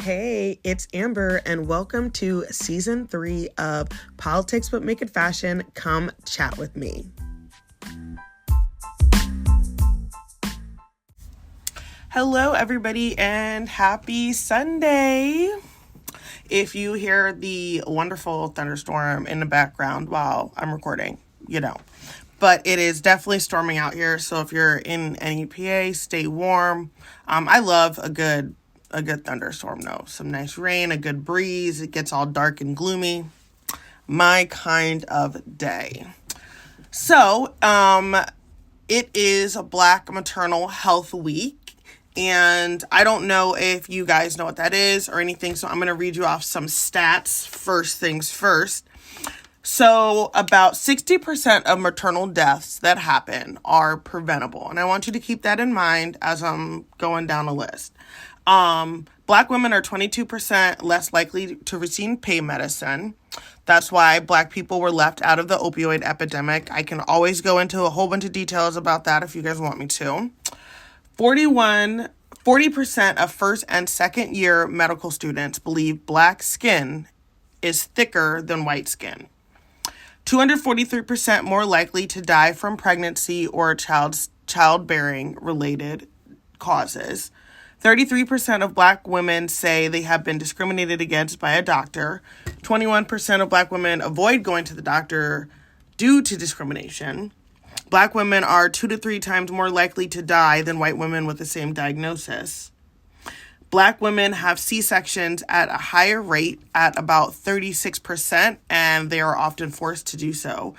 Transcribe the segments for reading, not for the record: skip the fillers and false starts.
Hey, it's Amber, and welcome to Season 3 of Politics But Make It Fashion. Come chat with me. Hello, everybody, and happy Sunday. If you hear the wonderful thunderstorm in the background while I'm recording, you know. But it is definitely storming out here, so if you're in any PA, stay warm. I love a good thunderstorm, though. Some nice rain, a good breeze. It gets all dark and gloomy. My kind of day. So, it is a Black Maternal Health Week. And I don't know if you guys know what that is or anything, so I'm going to read you off some stats. First things first. So about 60% of maternal deaths that happen are preventable. And I want you to keep that in mind as I'm going down a list. Black women are 22% less likely to receive pain medicine. That's why Black people were left out of the opioid epidemic. I can always go into a whole bunch of details about that if you guys want me to. 40% of first and second year medical students believe Black skin is thicker than white skin. 243% more likely to die from pregnancy or childbearing related causes. 33% of Black women say they have been discriminated against by a doctor. 21% of Black women avoid going to the doctor due to discrimination. Black women are 2 to 3 times more likely to die than white women with the same diagnosis. Black women have C-sections at a higher rate at about 36%, and they are often forced to do so.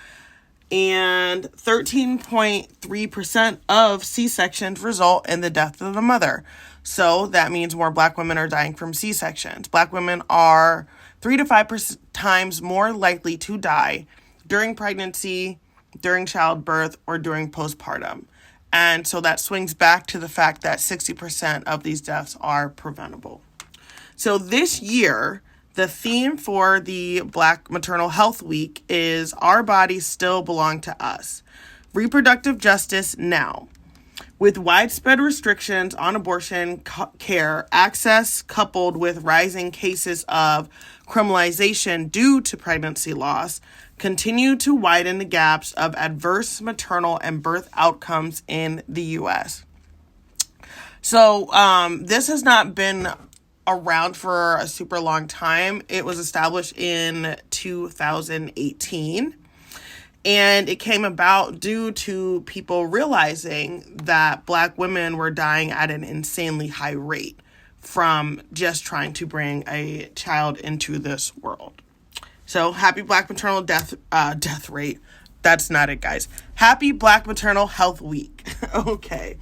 And 13.3% of C-sections result in the death of the mother. So that means more Black women are dying from C-sections. Black women are 3 to 5 times more likely to die during pregnancy, during childbirth, or during postpartum. And so that swings back to the fact that 60% of these deaths are preventable. So this year, the theme for the Black Maternal Health Week is Our Bodies Still Belong to Us. Reproductive Justice Now. With widespread restrictions on abortion care, access coupled with rising cases of criminalization due to pregnancy loss, continue to widen the gaps of adverse maternal and birth outcomes in the U.S. So this has not been around for a super long time. It was established in 2018. And it came about due to people realizing that Black women were dying at an insanely high rate from just trying to bring a child into this world. So happy Black Maternal death rate. That's not it, guys. Happy Black Maternal Health Week. Okay.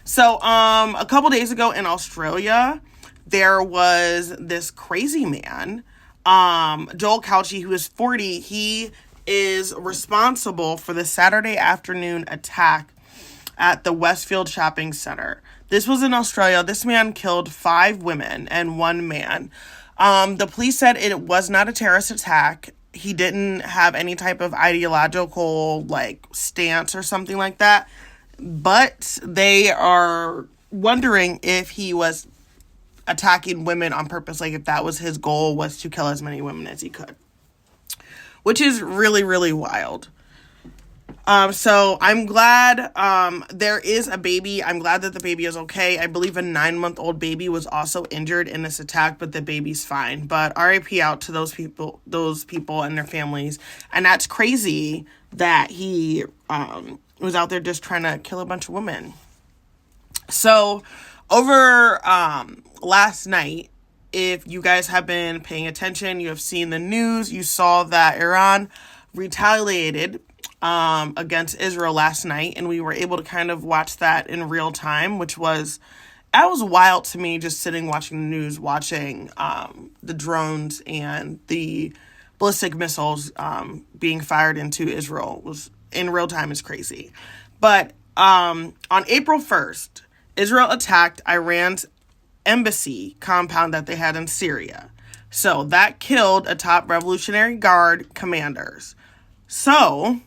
So a couple days ago in Australia, there was this crazy man, Joel Cauchi, who is 40. He is responsible for the Saturday afternoon attack at the Westfield Shopping Center. This was in Australia. This man killed 5 women and 1 man. The police said it was not a terrorist attack. He didn't have any type of ideological, stance or something like that. But they are wondering if he was attacking women on purpose, if that was his goal, was to kill as many women as he could. Which is really, really wild. So I'm glad there is a baby. I'm glad that the baby is okay. I believe a 9-month-old baby was also injured in this attack, but the baby's fine. But RIP out to those people and their families. And that's crazy that he was out there just trying to kill a bunch of women. So over last night, if you guys have been paying attention, you have seen the news, you saw that Iran retaliated against Israel last night, and we were able to kind of watch that in real time, that was wild to me, just sitting watching the news, watching the drones and the ballistic missiles being fired into Israel was in real time is crazy. But on April 1st, Israel attacked Iran's embassy compound that they had in Syria. So that killed a top Revolutionary Guard commanders. So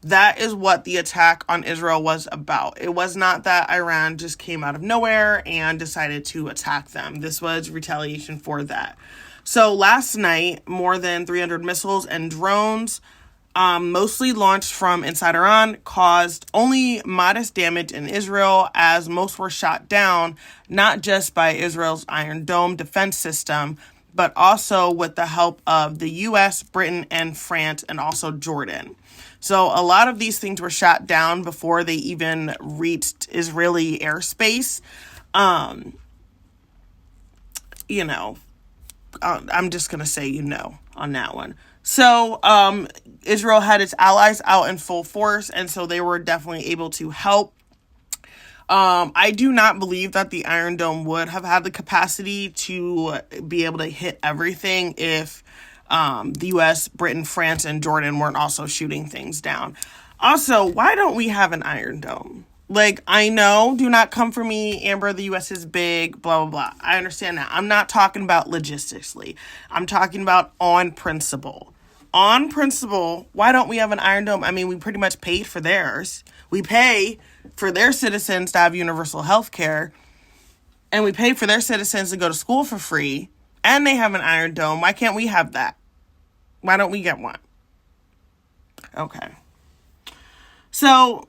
That is what the attack on Israel was about. It was not that Iran just came out of nowhere and decided to attack them. This was retaliation for that. So last night, more than 300 missiles and drones, mostly launched from inside Iran, caused only modest damage in Israel, as most were shot down, not just by Israel's Iron Dome defense system, but also with the help of the US, Britain, and France, and also Jordan. So a lot of these things were shot down before they even reached Israeli airspace. I'm just going to say, on that one. So Israel had its allies out in full force, and so they were definitely able to help. I do not believe that the Iron Dome would have had the capacity to be able to hit everything if the US, Britain, France, and Jordan weren't also shooting things down. Also, why don't we have an Iron Dome? Like, I know, do not come for me, Amber, the US is big, blah, blah, blah. I understand that. I'm not talking about logistically. I'm talking about on principle. On principle, why don't we have an Iron Dome? I mean, we pretty much paid for theirs. We pay for their citizens to have universal health care, and we pay for their citizens to go to school for free, and they have an Iron Dome. Why can't we have that? Why don't we get one? Okay. So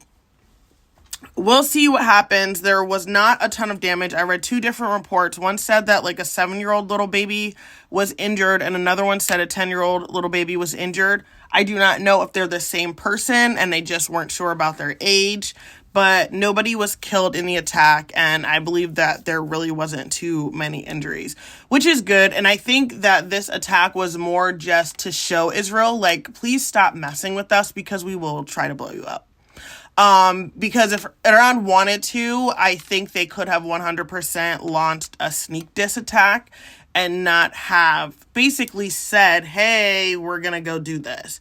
we'll see what happens. There was not a ton of damage. I read two different reports. One said that like a 7-year-old little baby was injured, and another one said a 10-year-old little baby was injured. I do not know if they're the same person and they just weren't sure about their age, but nobody was killed in the attack, and I believe that there really wasn't too many injuries, which is good. And I think that this attack was more just to show Israel, like, please stop messing with us because we will try to blow you up. Because if Iran wanted to, I think they could have 100% launched a sneak diss attack and not have basically said, hey, we're going to go do this.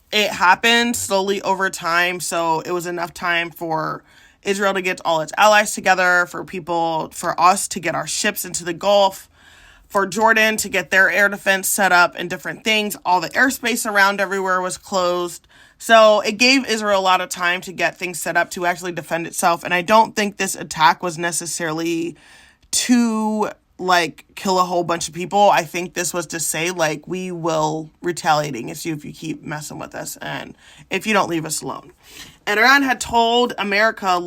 It happened slowly over time, so it was enough time for Israel to get all its allies together, for us to get our ships into the Gulf, for Jordan to get their air defense set up and different things. All the airspace around everywhere was closed. So it gave Israel a lot of time to get things set up to actually defend itself. And I don't think this attack was necessarily to, kill a whole bunch of people. I think this was to say, we will retaliate against you if you keep messing with us and if you don't leave us alone. And Iran had told America,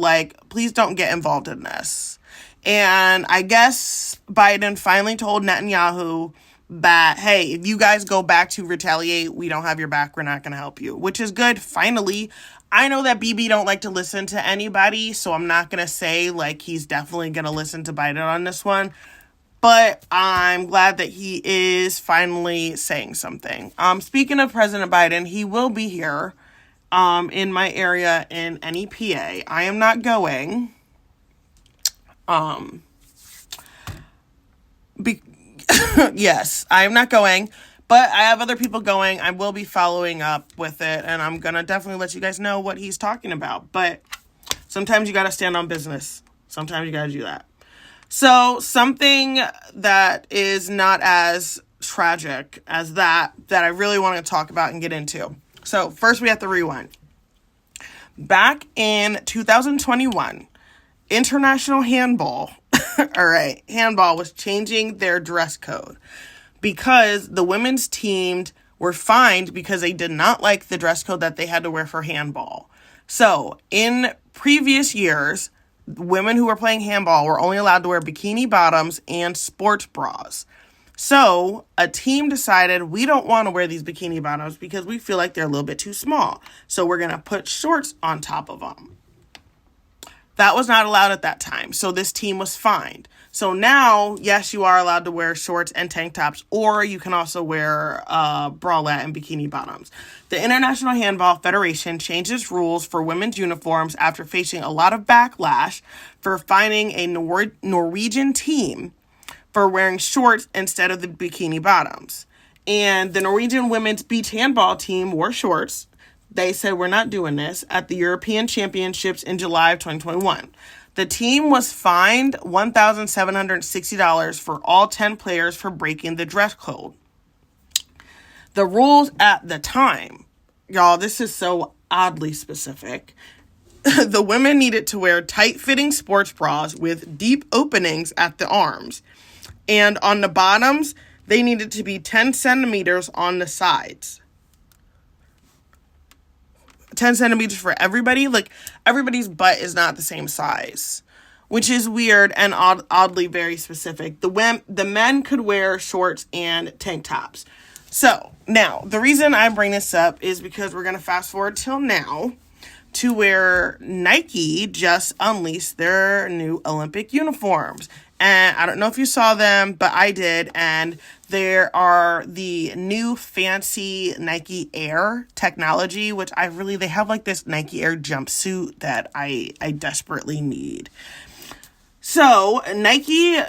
please don't get involved in this. And I guess Biden finally told Netanyahu that, hey, if you guys go back to retaliate, we don't have your back, we're not going to help you, which is good. Finally, I know that BB don't like to listen to anybody, so I'm not going to say, he's definitely going to listen to Biden on this one, but I'm glad that he is finally saying something. Speaking of President Biden, he will be here in my area in NEPA. I am not going. Yes, I am not going, but I have other people going. I will be following up with it, and I'm going to definitely let you guys know what he's talking about. But sometimes you got to stand on business. Sometimes you got to do that. So something that is not as tragic as that I really want to talk about and get into. So first we have to rewind. Back in 2021, International Handball, handball was changing their dress code because the women's teams were fined because they did not like the dress code that they had to wear for handball. So in previous years, women who were playing handball were only allowed to wear bikini bottoms and sports bras. So a team decided, we don't want to wear these bikini bottoms because we feel like they're a little bit too small. So we're going to put shorts on top of them. That was not allowed at that time. So this team was fined. So now, yes, you are allowed to wear shorts and tank tops, or you can also wear bralette and bikini bottoms. The International Handball Federation changed its rules for women's uniforms after facing a lot of backlash for fining a Norwegian team for wearing shorts instead of the bikini bottoms. And the Norwegian women's beach handball team wore shorts. They said, we're not doing this, at the European Championships in July of 2021. The team was fined $1,760 for all 10 players for breaking the dress code. The rules at the time, y'all, this is so oddly specific. The women needed to wear tight-fitting sports bras with deep openings at the arms. And on the bottoms, they needed to be 10 centimeters on the sides. 10 centimeters for everybody. Like, everybody's butt is not the same size, which is weird and oddly very specific. The men could wear shorts and tank tops. So, now, the reason I bring this up is because we're going to fast forward till now to where Nike just unleashed their new Olympic uniforms. And I don't know if you saw them, but I did. And there are the new fancy Nike Air technology, which they have like this Nike Air jumpsuit that I desperately need. So Nike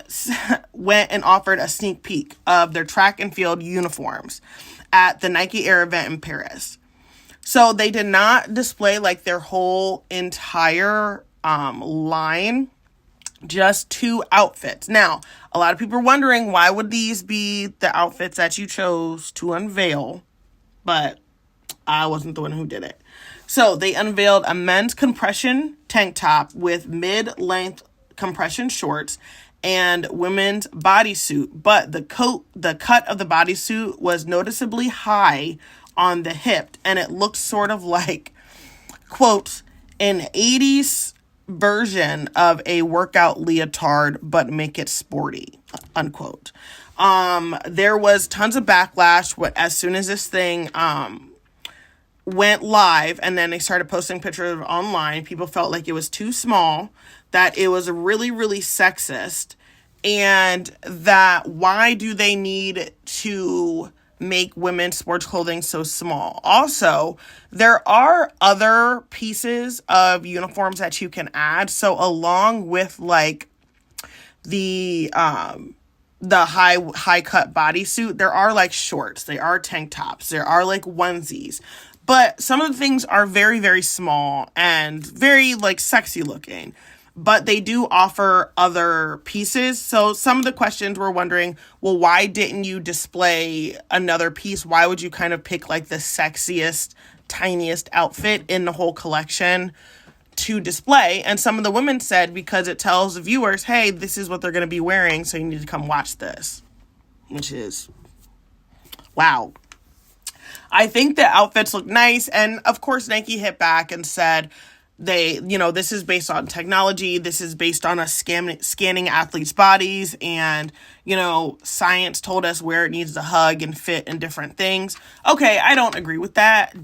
went and offered a sneak peek of their track and field uniforms at the Nike Air event in Paris. So they did not display like their whole entire line, just 2 outfits. Now, a lot of people are wondering, why would these be the outfits that you chose to unveil? But I wasn't the one who did it. So they unveiled a men's compression tank top with mid-length compression shorts and women's bodysuit. But the cut of the bodysuit was noticeably high on the hip, and it looks sort of like, quote, an 80s version of a workout leotard, but make it sporty, unquote. There was tons of backlash as soon as this thing went live, and then they started posting pictures online. People felt like it was too small, that it was really, really sexist, and that why do they need to make women's sports clothing so small? Also, there are other pieces of uniforms that you can add. So along with like the high cut bodysuit, there are like shorts, there are tank tops, there are like onesies. But some of the things are very, very small and very like sexy looking. But they do offer other pieces. So some of the questions were wondering, well, why didn't you display another piece? Why would you kind of pick like the sexiest, tiniest outfit in the whole collection to display? And some of the women said, because it tells the viewers, hey, this is what they're going to be wearing, so you need to come watch this. Which is, wow. I think the outfits look nice. And of course, Nike hit back and said, this is based on technology. This is based on us scanning athletes' bodies, and, science told us where it needs to hug and fit and different things. Okay, I don't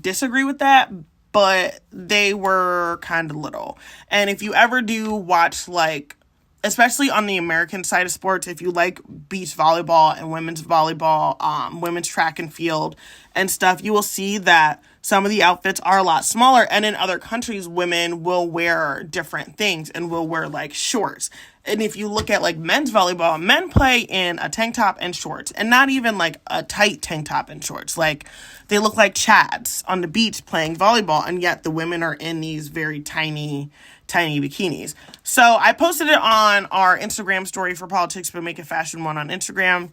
disagree with that, but they were kind of little. And if you ever do watch, like, especially on the American side of sports, if you like beach volleyball and women's volleyball, women's track and field and stuff, you will see that some of the outfits are a lot smaller. And in other countries, women will wear different things and will wear like shorts. And if you look at like men's volleyball, men play in a tank top and shorts, and not even like a tight tank top and shorts. Like, they look like chads on the beach playing volleyball, and yet the women are in these very tiny bikinis. So I posted it on our Instagram story for Politics But Make It Fashion one on Instagram.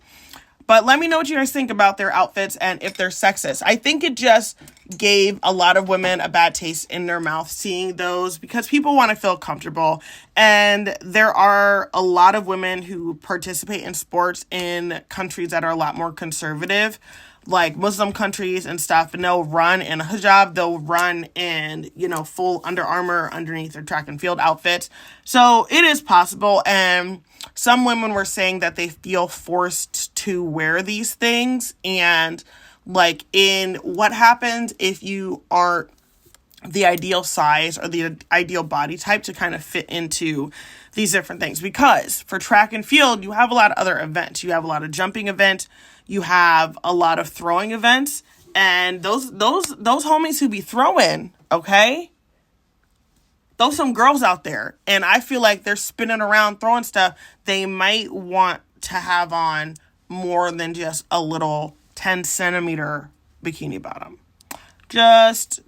But let me know what you guys think about their outfits and if they're sexist. I think it just gave a lot of women a bad taste in their mouth seeing those, because people want to feel comfortable. And there are a lot of women who participate in sports in countries that are a lot more conservative, like Muslim countries and stuff, and they'll run in a hijab, they'll run in, full Under Armour underneath their track and field outfits. So it is possible, and some women were saying that they feel forced to wear these things, and like, in what happens if you aren't the ideal size or the ideal body type to kind of fit into these different things. Because for track and field, you have a lot of other events. You have a lot of jumping events. You have a lot of throwing events. And those homies who be throwing, okay? Those some girls out there. And I feel like they're spinning around throwing stuff. They might want to have on more than just a little 10 centimeter bikini bottom. Just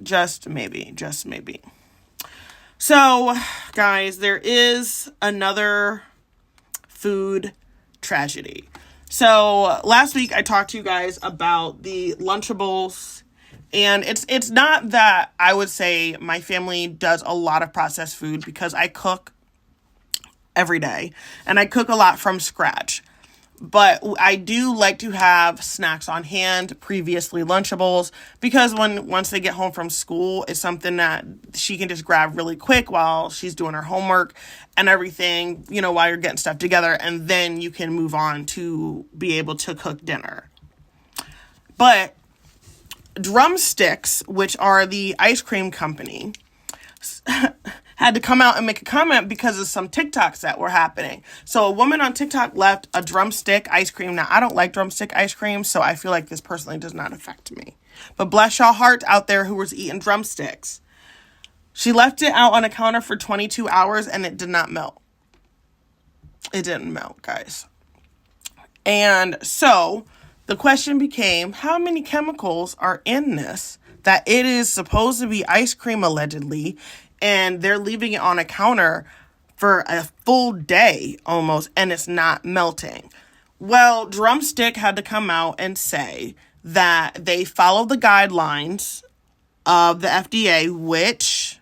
maybe. So, guys, there is another food tragedy. So, last week I talked to you guys about the Lunchables And it's not that I would say my family does a lot of processed food, because I cook every day and I cook a lot from scratch. But I do like to have snacks on hand, previously Lunchables, because once they get home from school, it's something that she can just grab really quick while she's doing her homework and everything, while you're getting stuff together, and then you can move on to be able to cook dinner. But Drumsticks, which are the ice cream company, had to come out and make a comment because of some TikToks that were happening. So a woman on TikTok left a drumstick ice cream. Now, I don't like drumstick ice cream, so I feel like this personally does not affect me. But bless y'all heart out there who was eating drumsticks. She left it out on a counter for 22 hours and it did not melt. It didn't melt, guys. And so the question became, how many chemicals are in this that it is supposed to be ice cream allegedly, and they're leaving it on a counter for a full day almost, and it's not melting? Well, Drumstick had to come out and say that they follow the guidelines of the FDA, which,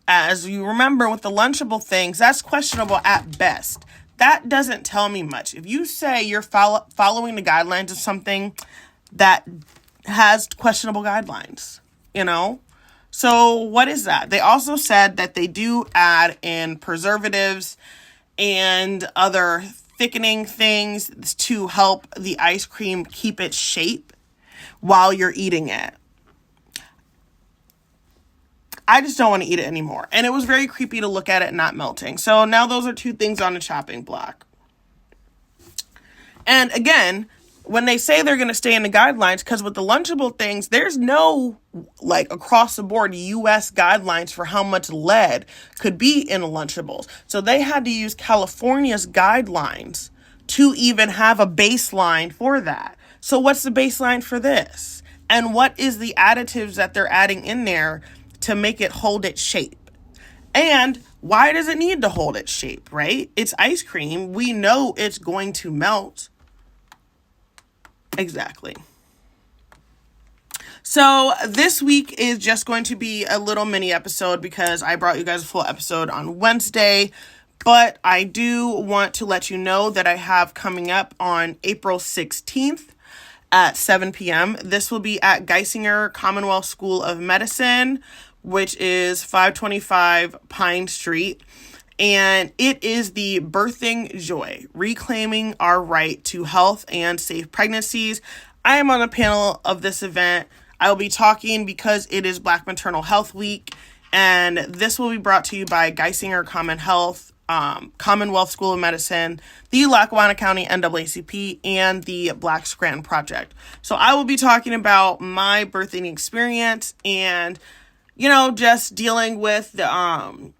as you remember with the Lunchable things, that's questionable at best. That doesn't tell me much. If you say you're following the guidelines of something that has questionable guidelines, So what is that? They also said that they do add in preservatives and other thickening things to help the ice cream keep its shape while you're eating it. I just don't want to eat it anymore. And it was very creepy to look at it not melting. So now those are two things on the chopping block. And again, when they say they're going to stay in the guidelines, because with the Lunchable things, there's no across the board US guidelines for how much lead could be in Lunchables. So they had to use California's guidelines to even have a baseline for that. So what's the baseline for this? And what is the additives that they're adding in there to make it hold its shape? And why does it need to hold its shape, right? It's ice cream. We know it's going to melt. Exactly. So this week is just going to be a little mini episode because I brought you guys a full episode on Wednesday. But I do want to let you know that I have coming up on April 16th at 7 p.m. This will be at Geisinger Commonwealth School of Medicine, which is 525 Pine Street. And it is the Birthing Joy, reclaiming our right to health and safe pregnancies. I am on a panel of this event. I will be talking because it is Black Maternal Health Week, and this will be brought to you by Geisinger Commonwealth School of Medicine, the Lackawanna County NAACP, and the Black Scranton Project. So I will be talking about my birthing experience and, just dealing with the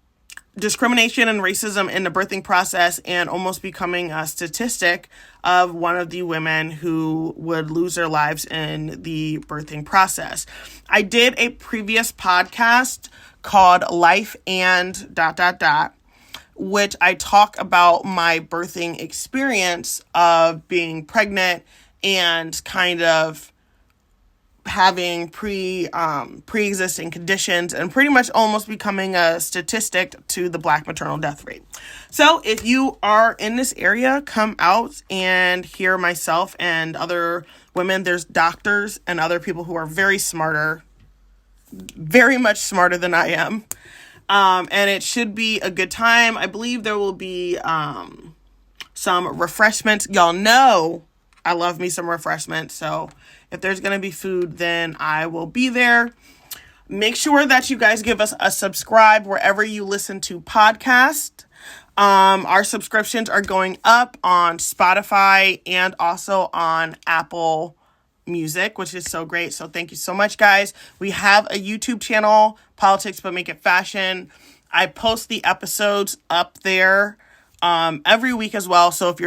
discrimination and racism in the birthing process, and almost becoming a statistic of one of the women who would lose their lives in the birthing process. I did a previous podcast called Life and ... which I talk about my birthing experience of being pregnant and kind of having pre-existing conditions, and pretty much almost becoming a statistic to the Black maternal death rate. So if you are in this area, come out and hear myself and other women. There's doctors and other people who are very much smarter than I am. And it should be a good time. I believe there will be some refreshments. Y'all know I love me some refreshments. So if there's going to be food, then I will be there. Make sure that you guys give us a subscribe wherever you listen to podcasts. Our subscriptions are going up on Spotify and also on Apple Music, which is so great. So thank you so much, guys. We have a YouTube channel, Politics But Make It Fashion. I post the episodes up there every week as well. So if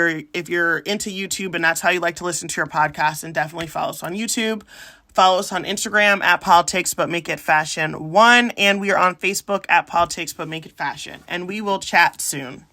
you're into YouTube and that's how you like to listen to your podcast, then definitely follow us on YouTube. Follow us on Instagram at Politics But Make It Fashion 1, and we are on Facebook at Politics But Make It Fashion. And we will chat soon.